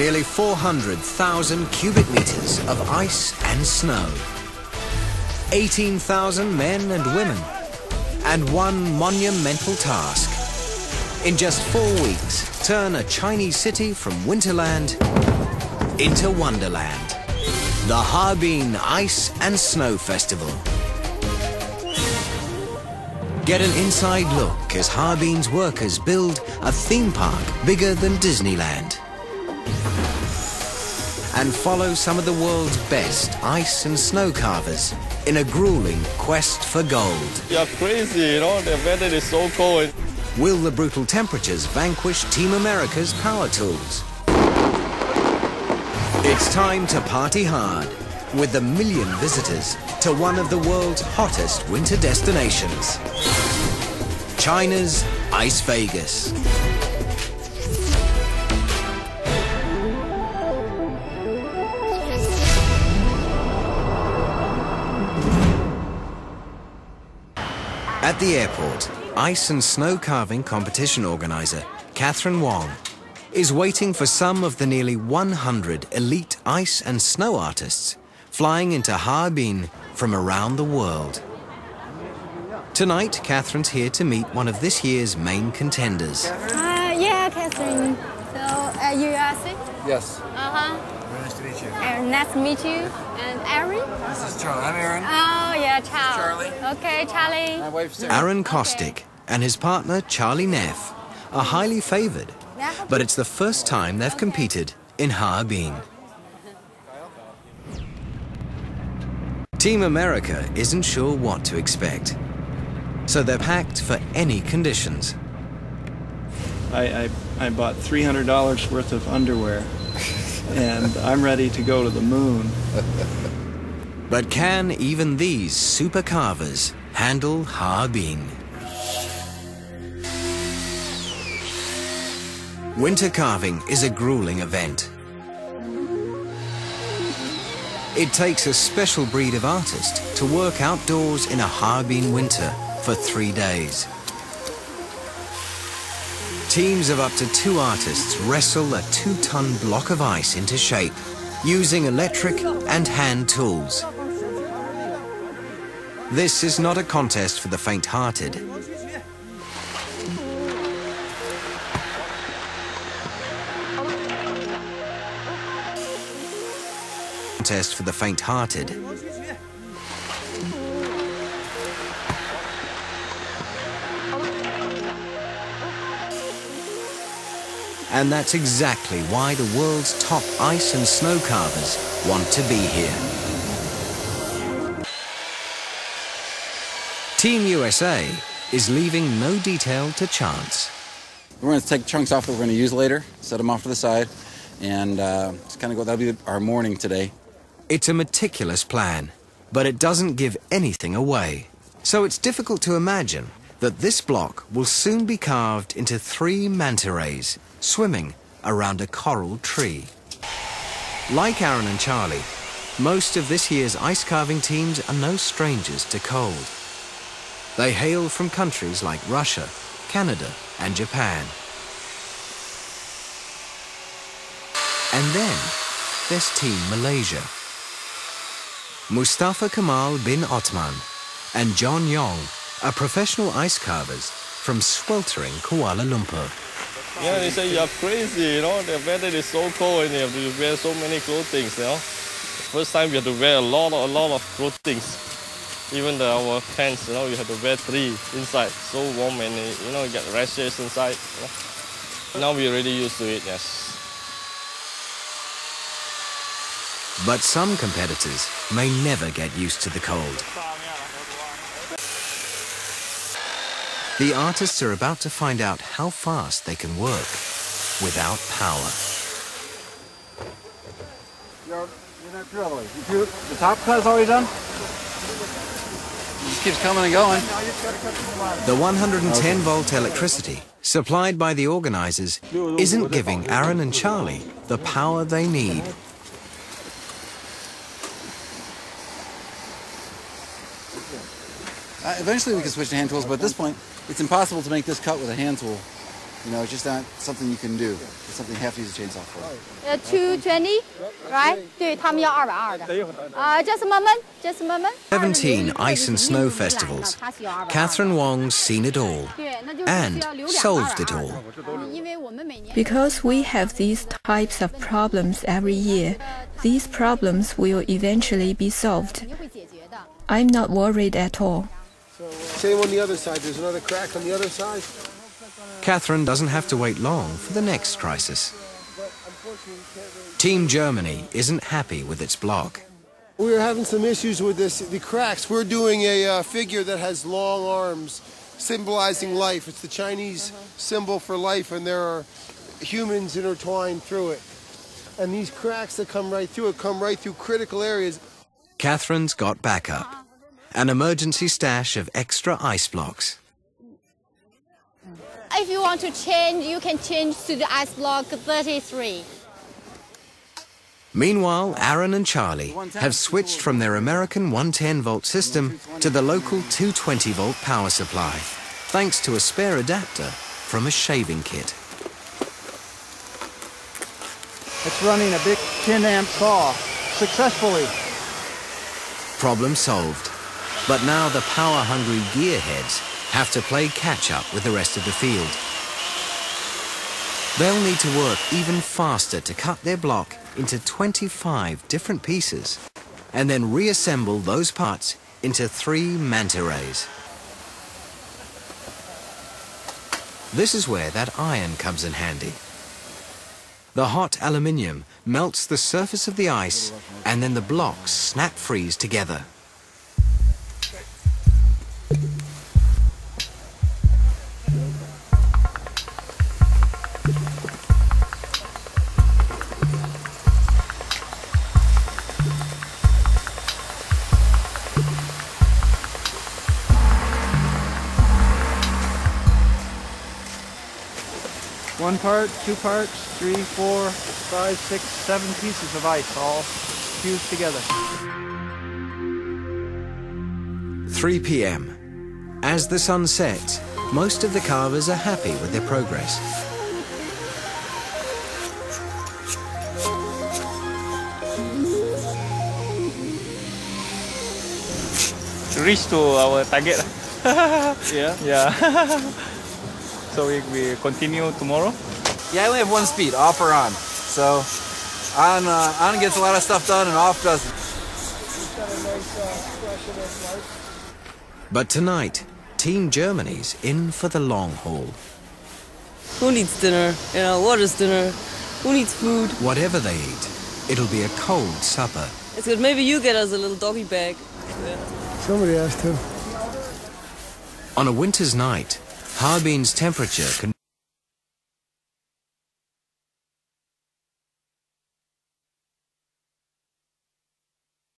Nearly 400,000 cubic meters of ice and snow. 18,000 men and women. And one monumental task. In just 4 weeks, turn a Chinese city from Winterland into Wonderland. The Harbin Ice and Snow Festival. Get an inside look as Harbin's workers build a theme park bigger than Disneyland. And follow some of the world's best ice and snow carvers in a grueling quest for gold. You're crazy, you know, the weather is so cold. Will the brutal temperatures vanquish Team America's power tools? It's time to party hard with a million visitors to one of the world's hottest winter destinations. China's Ice Vegas. At the airport, ice and snow carving competition organizer Catherine Wong is waiting for some of the nearly 100 elite ice and snow artists flying into Harbin from around the world. Tonight, Catherine's here to meet one of this year's main contenders. Yeah, Catherine. So, you are sick? Yes. Nice to meet you. Nice to meet you. And Aaron? This is Charlie. I'm Aaron. Oh, yeah, Charlie. Charlie. Okay, Charlie. My wife's Sarah. Aaron Kostick and his partner Charlie Neff are highly favored, but it's the first time they've competed in Harbin. Team America isn't sure what to expect, so they're packed for any conditions. I bought $300 worth of underwear, and I'm ready to go to the moon. But can even these super carvers handle Harbin? Winter carving is a grueling event. It takes a special breed of artist to work outdoors in a Harbin winter for 3 days. Teams of up to 2 artists wrestle a 2-ton block of ice into shape using electric and hand tools. This is not a contest for the faint-hearted. Contest for the faint-hearted. And that's exactly why the world's top ice and snow carvers want to be here. Team USA is leaving no detail to chance. We're going to take chunks off that we're going to use later, set them off to the side, and just kind of go. That'll be our morning today. It's a meticulous plan, but it doesn't give anything away. So it's difficult to imagine that this block will soon be carved into 3 manta rays swimming around a coral tree. Like Aaron and Charlie, most of this year's ice carving teams are no strangers to cold. They hail from countries like Russia, Canada, and Japan. And then there's Team Malaysia. Mustafa Kamal bin Othman and John Yong are professional ice carvers from sweltering Kuala Lumpur. Yeah, they say you're crazy, you know, the weather is so cold and you have to wear so many clothing, you know. First time we have to wear a lot of clothing. Even our pants, you know, you have to wear 3 inside. So warm and, you know, you get rashes inside. You know. Now we're already used to it, yes. But some competitors may never get used to the cold. The artists are about to find out how fast they can work without power. You're not traveling. The top cut is already done? It just keeps coming and going. The 110-volt electricity supplied by the organizers isn't giving Aaron and Charlie the power they need. Eventually we can switch to hand tools, but at this point, it's impossible to make this cut with a hand tool. You know, it's just not something you can do. It's something you have to use a chainsaw for. 220, right? 对，他们要220的。Just a moment, just a moment. 17 ice and snow festivals. Catherine Wong's seen it all and solved it all. Because we have these types of problems every year, these problems will eventually be solved. I'm not worried at all. Same on the other side. There's another crack on the other side. Catherine doesn't have to wait long for the next crisis. Team Germany isn't happy with its block. We're having some issues with the cracks. We're doing a figure that has long arms, symbolizing life. It's the Chinese symbol for life, and there are humans intertwined through it. And these cracks that come right through it come right through critical areas. Catherine's got backup. An emergency stash of extra ice blocks. If you want to change, you can change to the ice block 33. Meanwhile, Aaron and Charlie have switched from their American 110-volt system to the local 220-volt power supply, thanks to a spare adapter from a shaving kit. It's running a big 10-amp saw successfully. Problem solved. But now the power-hungry gearheads have to play catch-up with the rest of the field. They'll need to work even faster to cut their block into 25 different pieces and then reassemble those parts into 3 manta rays. This is where that iron comes in handy. The hot aluminium melts the surface of the ice and then the blocks snap freeze together. One part, 2 parts, 3, 4, 5, 6, 7 pieces of ice all fused together. 3 p.m. As the sun sets, most of the carvers are happy with their progress. Reach to our target. Yeah? Yeah. So we continue tomorrow? Yeah, I only have one speed, off or on. So on gets a lot of stuff done and off doesn't. But tonight, Team Germany's in for the long haul. Who needs dinner? You know, what is dinner? Who needs food? Whatever they eat, it'll be a cold supper. It's good. Maybe you get us a little doggy bag. Yeah. Somebody has to. On a winter's night, Harbin's temperature can